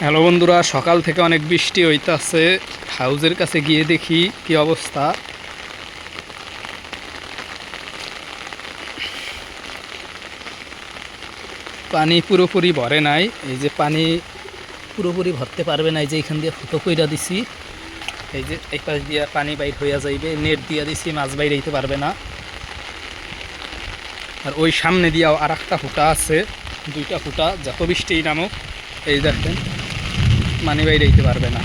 Hello বন্ধুরা, সকাল থেকে অনেক বৃষ্টি হইতাছে। হাউজের কাছে গিয়ে দেখি কি অবস্থা। পানি পুরোপুরি ভরে নাই। এই যে পানি পুরোপুরি ভরতে পারবে না, এই যে এখান দিয়ে ফুটো কইরা দিছি। এই যে এই পাশ দিয়ে পানি বাইর হইয়া যাইবে, নেট দিয়া দিছি, মাছ বাইর হইতে পারবে না। আর ওই সামনে দিয়াও আর একটা ফুটা আছে, দুইটা ফুটা, যত বৃষ্টি নামুক এই দেখেন পানি বাইর হইতে পারবে না।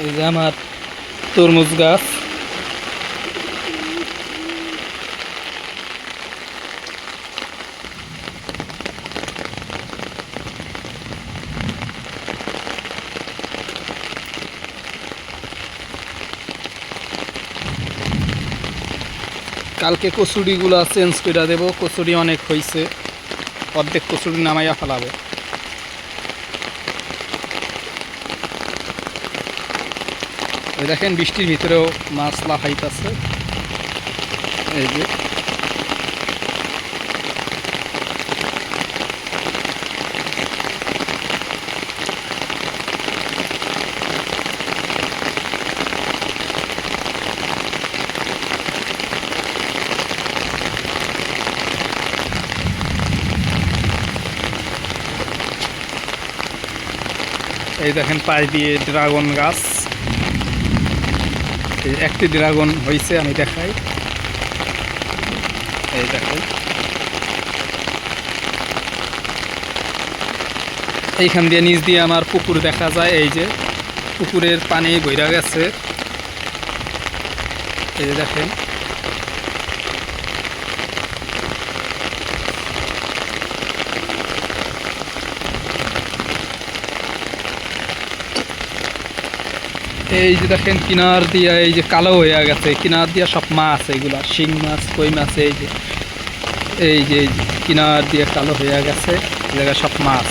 এই যে আমার তরমুজ গাছ, কালকে কচুরিগুলো চেঞ্জ করে দেব। কচুরি অনেক হয়েছে, অর্ধেক কচুরি নামাইয়া ফেলাবে। ওই দেখেন বৃষ্টির ভিতরেও মাছ লাফাইতেছে। এই যে এই দেখেন পাশ দিয়ে ড্রাগন গাছ, একটি ড্রাগন হয়েছে, আমি দেখাই। এই দেখেন এইখান দিয়ে নিচ দিয়ে আমার পুকুর দেখা যায়। এই যে পুকুরের পানি বইরা গেছে, এই যে দেখেন। এই যে দেখেন কিনার দিয়া এই যে কালো হয়ে গেছে, কিনার দিয়া সব মাছ, এইগুলা শিং মাছ, কই মাছ। এই যে কিনার দিয়ে কালো হয়ে গেছে, এই জায়গায় সব মাছ।